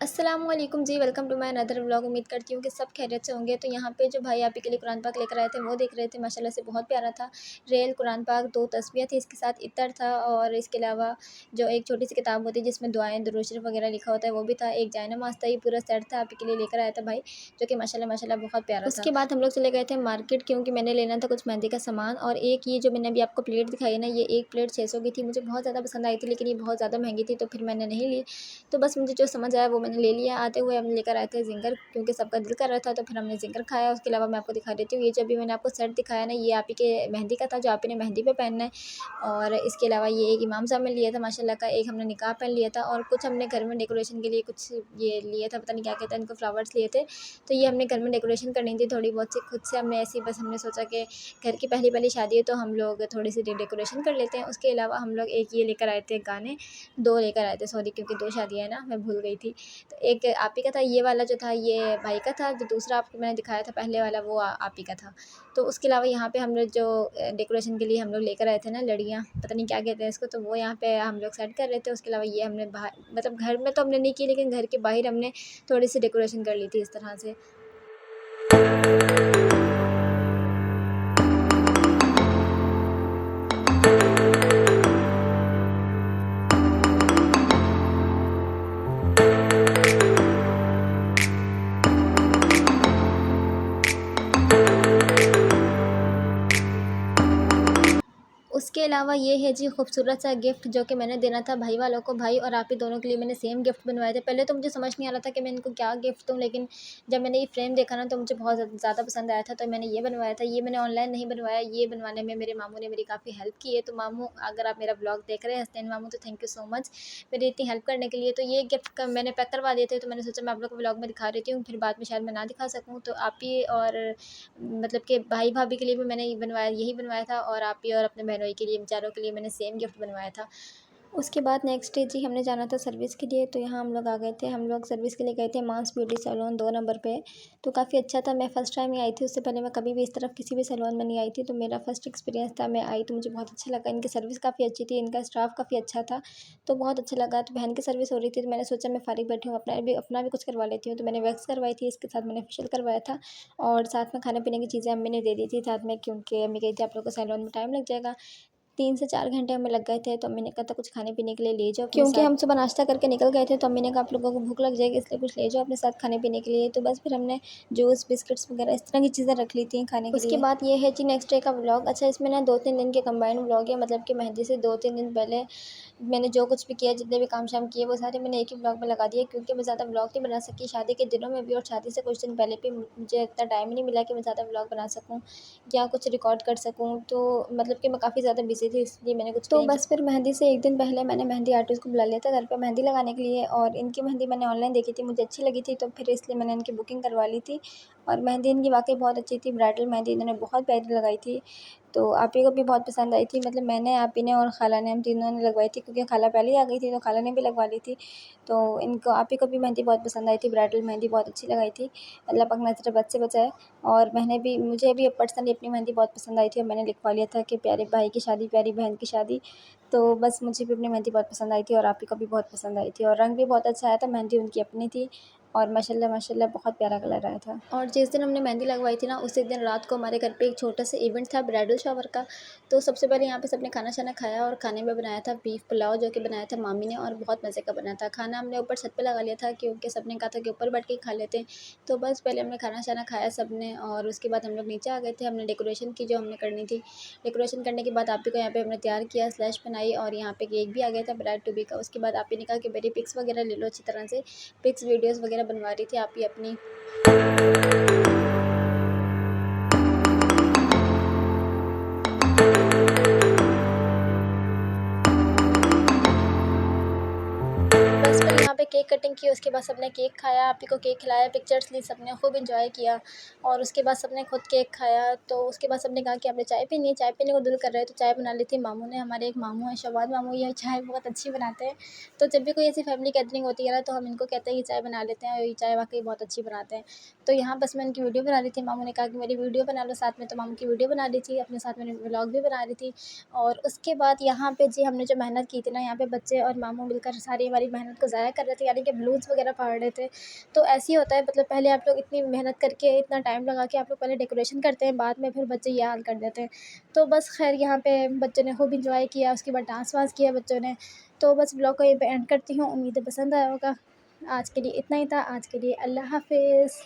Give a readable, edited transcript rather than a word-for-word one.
अस्सलामुअलैकुम जी, welcome to my another vlog. उम्मीद करती हूँ कि सब खैरियत से होंगे। तो यहाँ पे जो भाई आप ही के लिए कुरान पाक लेकर आए थे वो देख रहे थे। माशाल्लाह से बहुत प्यारा था। रियल कुरान पाक, 2 तस्बीह थी, इसके साथ इत्र था और इसके अलावा जो एक छोटी सी किताब होती है जिसमें दुआएं दुरूद शरीफ वगैरह लिखा होता है वो भी था। एक जायनमाज़ था। ये पूरा सेट था, आप ही के लिए लेकर आया था भाई, जो कि माशाल्लाह माशाल्लाह बहुत प्यारा था। उसके बाद हम लोग चले गए थे मार्केट, क्योंकि मैंने लेना था कुछ मेहंदी का सामान। और एक ये जो मैंने अभी आपको प्लेट दिखाई है ना, ये एक प्लेट 600 की थी। मुझे बहुत ज़्यादा पसंद आई थी, लेकिन ये बहुत ज़्यादा महंगी थी तो फिर मैंने नहीं ली। तो बस मुझे जो समझ आया वो मैंने ले लिया। आते हुए हम लेकर आए थे ज़िंगर, क्योंकि सबका दिल कर रहा था तो फिर हमने ज़िंगर खाया। उसके अलावा मैं आपको दिखा देती हूँ, ये जो अभी मैंने आपको सेट दिखाया ना, ये आप ही के मेहंदी का था, जो आप ही ने मेहंदी पे पहनना है। और इसके अलावा ये एक इमाम साहब में लिया था माशाल्लाह का, एक हमने निकाह पहन लिया था और कुछ हमने घर में डेकोरेशन के लिए कुछ ये लिया था, पता नहीं क्या कहते हैं इनको, फ्लावर्स लिए थे। तो ये हमने घर में डेकोरेशन करनी थी थोड़ी बहुत सी खुद से हमने ऐसी, बस हमने सोचा कि घर की पहली पहली शादी है तो हम लोग थोड़ी सी डेकोरेशन कर लेते हैं। उसके अलावा हम लोग एक ये लेकर आए थे गाने, 2 लेकर आए थे, सॉरी, क्योंकि 2 शादियाँ हैं ना, मैं भूल गई थी। तो एक आप ही का था ये वाला जो था, ये भाई का था। जो दूसरा आपको मैंने दिखाया था पहले वाला, वो आप ही का था। तो उसके अलावा यहाँ पे हम लोग जो डेकोरेशन के लिए हम लोग लेकर आए थे ना लड़ियाँ, पता नहीं क्या कहते हैं इसको, तो वो यहाँ पे हम लोग सेट कर रहे थे। उसके अलावा ये हमने बाहर, मतलब घर में तो हमने नहीं की, लेकिन घर के बाहर हमने थोड़ी सी डेकोरेशन कर ली थी इस तरह से। उसके अलावा ये है जी खूबसूरत सा गिफ्ट, जो कि मैंने देना था भाई वालों को। भाई और आप ही दोनों के लिए मैंने सेम गिफ्ट बनवाए थे। पहले तो मुझे समझ नहीं आ रहा था कि मैं इनको क्या गिफ्ट दूँ, लेकिन जब मैंने ये फ्रेम देखा ना तो मुझे बहुत ज़्यादा पसंद आया था, तो मैंने ये बनवाया था। ये मैंने ऑनलाइन नहीं बनवाया, ये बनवाने में मेरे मामू ने मेरी काफ़ी हेल्प की है। तो मामू, अगर आप मेरा ब्लॉग देख रहे हैं हसनैन मामू, तो थैंक यू सो मच मेरी इतनी हेल्प करने के लिए। तो ये गिफ्ट मैंने पैक करवा दिए थे, तो मैंने सोचा मैं आप लोग को ब्लॉग में दिखा देती हूँ, फिर बाद में शायद मैं ना दिखा सकूँ। तो आप ही और मतलब कि भाई भाभी के लिए भी मैंने यही बनवाया था, और आप ही और अपने बहनोई के लिए, चारों के लिए मैंने सेम गिफ्ट बनवाया था। उसके बाद नेक्स्ट डे जी हमने जाना था सर्विस के लिए। तो यहाँ हम लोग आ गए थे, हम लोग सर्विस के लिए गए थे मांस ब्यूटी सैलून 2 नंबर पे। तो काफ़ी अच्छा था। मैं फ़र्स्ट टाइम ही आई थी, उससे पहले मैं कभी भी इस तरफ किसी भी सैलून में नहीं आई थी, तो मेरा फर्स्ट एक्सपीरियंस था। मैं आई तो मुझे बहुत अच्छा लगा, इनकी सर्विस काफ़ी अच्छी थी, इनका स्टाफ काफ़ी अच्छा था, तो बहुत अच्छा लगा। तो बहन की सर्विस हो रही थी, तो मैंने सोचा मैं फ़ारिग बैठी हूँ, अपना भी कुछ करवा लेती हूँ। तो मैंने वैक्स करवाई थी, इसके साथ मैंने फेशियल करवाया था, और साथ में खाने पीने की चीज़ें अम्मी ने दे दी थी साथ में, क्योंकि अम्मी कही थी आप लोग को सैलून में टाइम लग जाएगा। 3 से 4 घंटे हमें लग गए थे, तो अम्मी ने कहा था कुछ खाने पीने के लिए ले जाओ अपने साथ, क्योंकि हम सुबह नाश्ता करके निकल गए थे। तो अम्मी ने कहा आप लोगों को भूख लग जाएगी, इसलिए कुछ ले जाओ अपने साथ खाने पीने के लिए। तो बस फिर हमने जूस, बिस्किट्स वगैरह इस तरह की चीज़ें रख ली थी खाने के लिए। उसके बाद ये है जी नेक्स्ट डे का व्लॉग। अच्छा, इसमें ना 2-3 दिन के कंबाइंड व्लॉग है, मतलब कि मेहंदी से 2-3 दिन पहले मैंने जो कुछ भी किया, जितने भी काम शाम किए, वो सारे मैंने एक ही व्लॉग में लगा दिए, क्योंकि मैं ज़्यादा व्लॉग नहीं बना सकी शादी के दिनों में भी, और शादी से कुछ दिन पहले भी मुझे इतना टाइम ही नहीं मिला कि मैं ज़्यादा व्लॉग बना सकूँ या कुछ रिकॉर्ड कर सकूँ। तो मतलब कि मैं काफ़ी ज़्यादा बिज़ी थी, इसलिए मैंने कुछ, तो बस फिर मेहंदी से एक दिन पहले मैंने मेहंदी आर्टिस्ट को बुला लिया था घर पे मेहंदी लगाने के लिए। और इनकी मेहंदी मैंने ऑनलाइन देखी थी, मुझे अच्छी लगी थी, तो फिर इसलिए मैंने इनकी बुकिंग करवा ली थी। और मेहंदी इनकी वाकई बहुत अच्छी थी, ब्राइडल मेहंदी इन्होंने बहुत प्यारी लगाई थी। तो आप ही को भी बहुत पसंद आई थी, मतलब मैंने, आप ही ने और खाला ने, हम तीनों ने लगवाई थी, क्योंकि खाला पहले ही आ गई थी तो खाला ने भी लगवा ली थी। तो इनको, आप ही को भी मेहंदी बहुत पसंद आई थी, ब्राइडल मेहंदी बहुत अच्छी लगाई थी। अल्लाह पाक नज़र बद से बचाए। और मुझे भी पर्सनली अपनी मेहंदी बहुत पसंद आई थी, और मैंने लिखवा लिया था कि प्यारे भाई की शादी, प्यारी बहन की शादी। तो बस मुझे भी अपनी मेहंदी बहुत पसंद आई थी, और आप ही को भी बहुत पसंद आई थी, और रंग भी बहुत अच्छा आया था। मेहंदी उनकी अपनी थी, और माशाल्लाह माशाल्लाह बहुत प्यारा कलर आया था। और जिस दिन हमने मेहंदी लगवाई थी ना, उसी दिन रात को हमारे घर पे एक छोटा सा इवेंट था ब्राइडल शावर का। तो सबसे पहले यहाँ पे सबने खाना शाना खाया, और खाने में बनाया था बीफ पुलाव, जो कि बनाया था मामी ने, और बहुत मज़े का बना था खाना। हमने ऊपर छत पे लगा लिया था, क्योंकि सबने कहा था कि ऊपर बैठ के खा लेते हैं। तो बस पहले हमने खाना शाना खाया सबने, और उसके बाद हम लोग नीचे आ गए थे। हमने डेकोरेशन की जो हमने करनी थी। डेकोरेशन करने के बाद आप ही को यहाँ पे हमने तैयार किया, स्लैश बनाई, और यहाँ पे केक भी आ गया था ब्राइड टू बी का। उसके बाद आप ही ने कहा कि मेरी पिक्स वगैरह ले लो अच्छी तरह से। पिक्स वीडियोज़ वगैरह बनवा रही थी आप ही अपनी। बस फिर यहाँ पे केक कटिंग की, उसके बाद सबने केक खाया, आप ही को केक खिलाया, पिक्चर्स ली, सबने खूब एंजॉय किया। और उसके बाद सबने खुद केक खाया। तो उसके बाद सबने कहा कि आपने चाय पीनी है, चाय पीने को दिल कर रहा है, तो चाय बना ली थी मामू ने। हमारे एक मामू हैं शवाद मामू, ये चाय बहुत अच्छी बनाते हैं। तो जब भी कोई ऐसी फैमिली गैदरिंग होती है ना, तो हम इनको कहते हैं कि चाय बना लेते हैं, और ये चाय वाकई बहुत अच्छी बनाते हैं। तो यहाँ बस मैं इनकी वीडियो बना रही थी, मामू ने कहा कि मेरी वीडियो बना लो साथ में, तो मामू की वीडियो बना ली थी, अपने साथ मैंने व्लॉग भी बना रही थी। और उसके बाद यहाँ पे जी हमने जो मेहनत की थी ना, यहाँ पे बच्चे और मामू मिलकर सारी हमारी मेहनत को ज़ाया कर रहे रहे थे, यानी कि बलून्स वगैरह फाड़ रहे थे। तो ऐसे ही होता है, मतलब पहले आप लोग इतनी मेहनत करके, इतना टाइम लगा के आप लोग पहले डेकोरेशन करते हैं, बाद में फिर बच्चे ये हाल कर देते हैं। तो बस खैर यहाँ पे बच्चों ने खूब इंजॉय किया, उसके बाद डांस वांस किया बच्चों ने। तो बस ब्लॉग को यहीं पे एंड करती हूँ, उम्मीद है पसंद आया होगा। आज के लिए इतना ही था, आज के लिए अल्लाह हाफ़िज़।